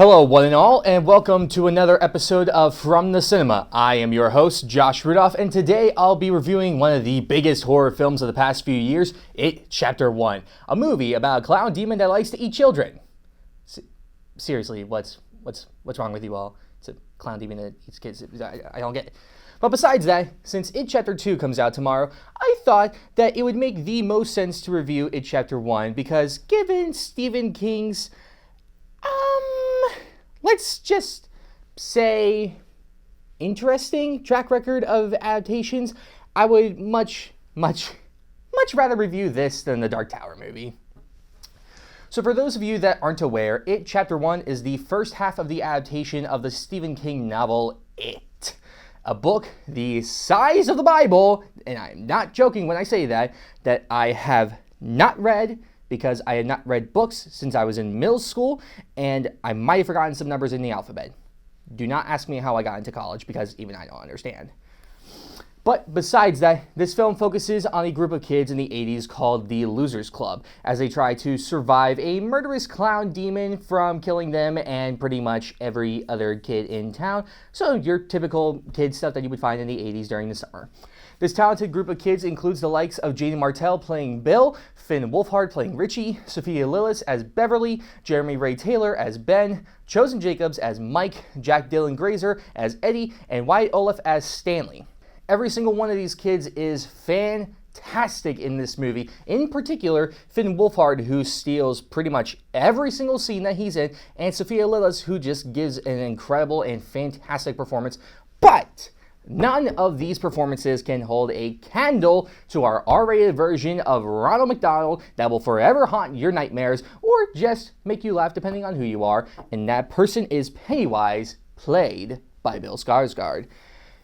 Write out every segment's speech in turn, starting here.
Hello, one and all, and welcome to another episode of From the Cinema. I am your host, Josh Rudolph, and today I'll be reviewing one of the biggest horror films of the past few years, It Chapter 1, a movie about a clown demon that likes to eat children. Seriously, what's wrong with you all? It's a clown demon that eats kids. I don't get it. But besides that, since It Chapter 2 comes out tomorrow, I thought that it would make the most sense to review It Chapter 1 because given Stephen King's let's just say interesting track record of adaptations, I would much rather review this than the Dark Tower movie. So for those of you that aren't aware, It Chapter 1 is the first half of the adaptation of the Stephen King novel It, a book the size of the Bible, and I'm not joking when I say that I have not read, because I had not read books since I was in middle school, and I might have forgotten some numbers in the alphabet. Do not ask me how I got into college, because even I don't understand. But besides that, this film focuses on a group of kids in the 80s called the Losers Club, as they try to survive a murderous clown demon from killing them and pretty much every other kid in town. So your typical kid stuff that you would find in the 80s during the summer. This talented group of kids includes the likes of Jane Martell playing Bill, Finn Wolfhard playing Richie, Sophia Lillis as Beverly, Jeremy Ray Taylor as Ben, Chosen Jacobs as Mike, Jack Dylan Grazer as Eddie, and Wyatt Olaf as Stanley. Every single one of these kids is fantastic in this movie. In particular, Finn Wolfhard, who steals pretty much every single scene that he's in, and Sophia Lillis, who just gives an incredible and fantastic performance. But none of these performances can hold a candle to our R-rated version of Ronald McDonald that will forever haunt your nightmares or just make you laugh depending on who you are, and that person is Pennywise, played by Bill Skarsgård.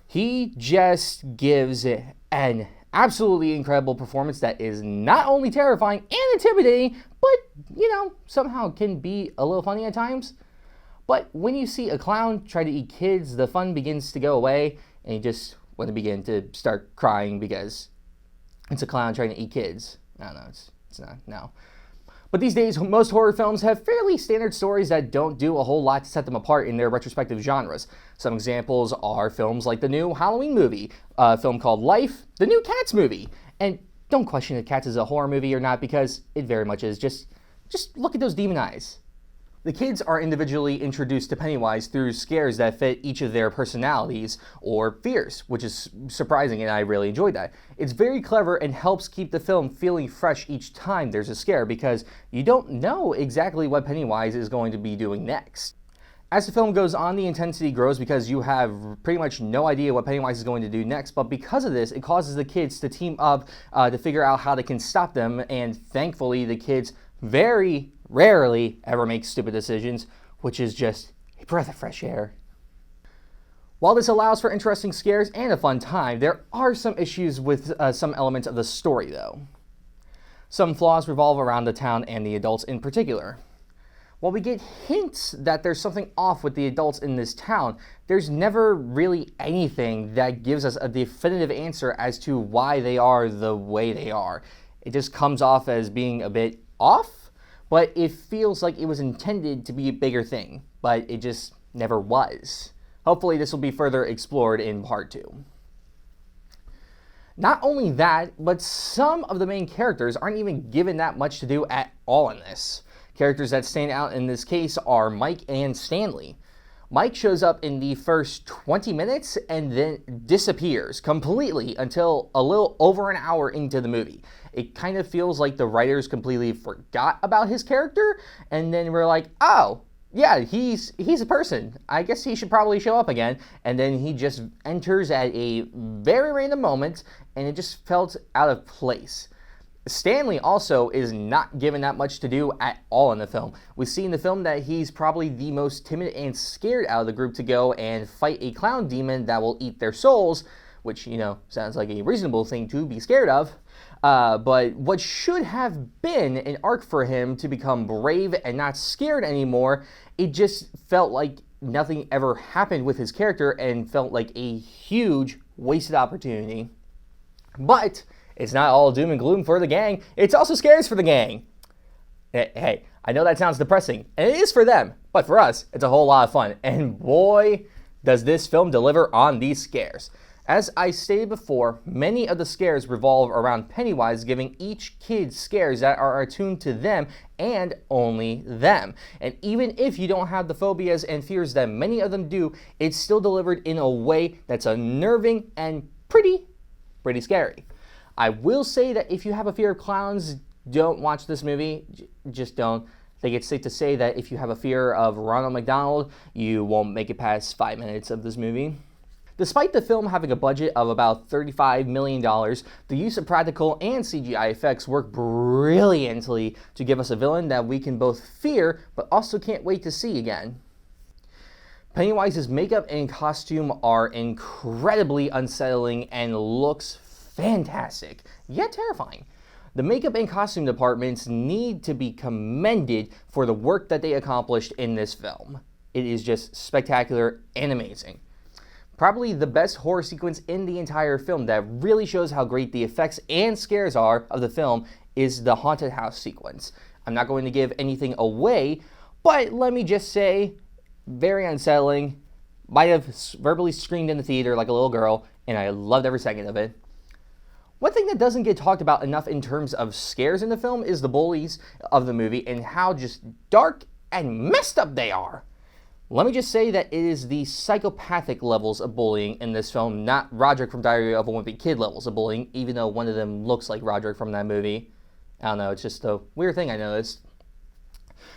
He just gives an absolutely incredible performance that is not only terrifying and intimidating, but, somehow can be a little funny at times. But when you see a clown try to eat kids, the fun begins to go away, and you just want to begin to start crying because it's a clown trying to eat kids. I don't know, it's not, no. But these days, most horror films have fairly standard stories that don't do a whole lot to set them apart in their respective genres. Some examples are films like the new Halloween movie, a film called Life, the new Cats movie. And don't question if Cats is a horror movie or not, because it very much is. Just look at those demon eyes. The kids are individually introduced to Pennywise through scares that fit each of their personalities or fears, which is surprising, and I really enjoyed that. It's very clever and helps keep the film feeling fresh each time there's a scare, because you don't know exactly what Pennywise is going to be doing next. As the film goes on, the intensity grows because you have pretty much no idea what Pennywise is going to do next, but because of this, it causes the kids to team up to figure out how they can stop them, and thankfully the kids very rarely ever make stupid decisions, which is just a breath of fresh air. While this allows for interesting scares and a fun time, there are some issues with some elements of the story, though. Some flaws revolve around the town and the adults in particular. While we get hints that there's something off with the adults in this town, there's never really anything that gives us a definitive answer as to why they are the way they are. It just comes off as being a bit off, but it feels like it was intended to be a bigger thing, but it just never was. Hopefully this will be further explored in part 2. Not only that, but some of the main characters aren't even given that much to do at all in this. Characters that stand out in this case are Mike and Stanley. Mike shows up in the first 20 minutes and then disappears completely until a little over an hour into the movie. It kind of feels like the writers completely forgot about his character, and then we're like, oh, yeah, he's a person. I guess he should probably show up again. And then he just enters at a very random moment, and it just felt out of place. Stanley also is not given that much to do at all in the film. We see in the film that he's probably the most timid and scared out of the group to go and fight a clown demon that will eat their souls, which, sounds like a reasonable thing to be scared of. But what should have been an arc for him to become brave and not scared anymore, it just felt like nothing ever happened with his character and felt like a huge wasted opportunity. But it's not all doom and gloom for the gang. It's also scares for the gang. Hey, I know that sounds depressing, and it is for them, but for us, it's a whole lot of fun. And boy, does this film deliver on these scares. As I stated before, many of the scares revolve around Pennywise giving each kid scares that are attuned to them and only them. And even if you don't have the phobias and fears that many of them do, it's still delivered in a way that's unnerving and pretty scary. I will say that if you have a fear of clowns, don't watch this movie. Just don't. I think it's safe to say that if you have a fear of Ronald McDonald, you won't make it past 5 minutes of this movie. Despite the film having a budget of about $35 million, the use of practical and CGI effects work brilliantly to give us a villain that we can both fear but also can't wait to see again. Pennywise's makeup and costume are incredibly unsettling and looks fantastic, yet terrifying. The makeup and costume departments need to be commended for the work that they accomplished in this film. It is just spectacular and amazing. Probably the best horror sequence in the entire film that really shows how great the effects and scares are of the film is the haunted house sequence. I'm not going to give anything away, but let me just say, very unsettling. Might have verbally screamed in the theater like a little girl, and I loved every second of it. One thing that doesn't get talked about enough in terms of scares in the film is the bullies of the movie and how just dark and messed up they are. Let me just say that it is the psychopathic levels of bullying in this film, not Roderick from Diary of a Wimpy Kid levels of bullying, even though one of them looks like Roderick from that movie. I don't know, it's just a weird thing I noticed.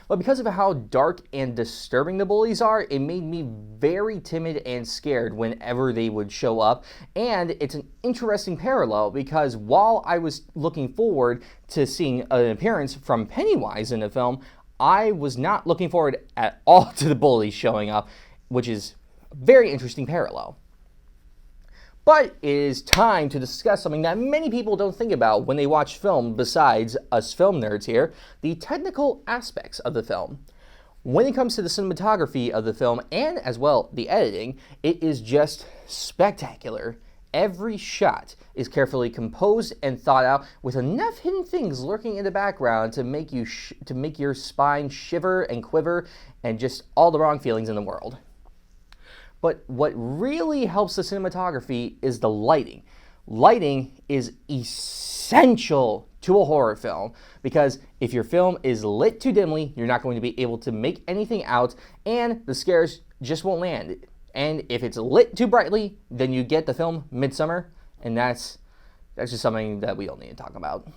But because of how dark and disturbing the bullies are, it made me very timid and scared whenever they would show up. And it's an interesting parallel because while I was looking forward to seeing an appearance from Pennywise in the film, I was not looking forward at all to the bullies showing up, which is a very interesting parallel. But it is time to discuss something that many people don't think about when they watch film besides us film nerds here, the technical aspects of the film. When it comes to the cinematography of the film and as well the editing, it is just spectacular. Every shot is carefully composed and thought out with enough hidden things lurking in the background to make your spine shiver and quiver and just all the wrong feelings in the world. But what really helps the cinematography is the lighting. Lighting is essential to a horror film because if your film is lit too dimly, you're not going to be able to make anything out and the scares just won't land. And if it's lit too brightly, then you get the film Midsommar, and that's just something that we don't need to talk about.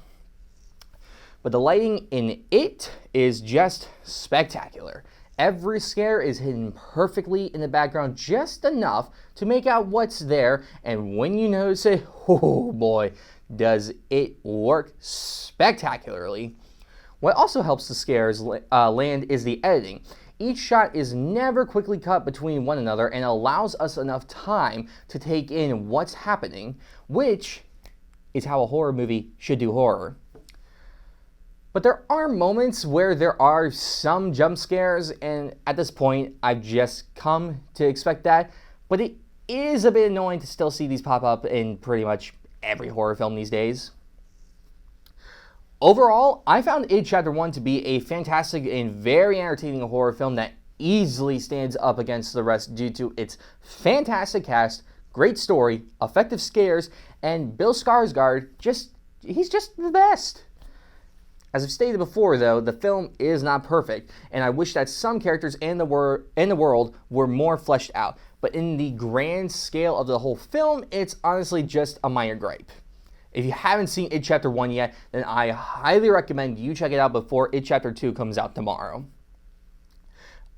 But the lighting in it is just spectacular. Every scare is hidden perfectly in the background just enough to make out what's there, and when you notice it, oh boy, does it work spectacularly. What also helps the scares land is the editing. Each shot is never quickly cut between one another and allows us enough time to take in what's happening, which is how a horror movie should do horror. But there are moments where there are some jump scares, and at this point, I've just come to expect that. But it is a bit annoying to still see these pop up in pretty much every horror film these days. Overall, I found It Chapter 1 to be a fantastic and very entertaining horror film that easily stands up against the rest due to its fantastic cast, great story, effective scares, and Bill Skarsgård, he's just the best. As I've stated before, though, the film is not perfect, and I wish that some characters in the world were more fleshed out. But in the grand scale of the whole film, it's honestly just a minor gripe. If you haven't seen It Chapter 1 yet, then I highly recommend you check it out before It Chapter 2 comes out tomorrow.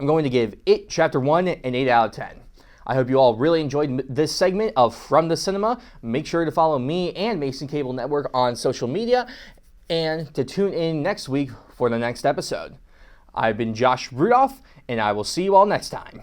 I'm going to give It Chapter 1 an 8 out of 10. I hope you all really enjoyed this segment of From the Cinema. Make sure to follow me and Mason Cable Network on social media and to tune in next week for the next episode. I've been Josh Rudolph, and I will see you all next time.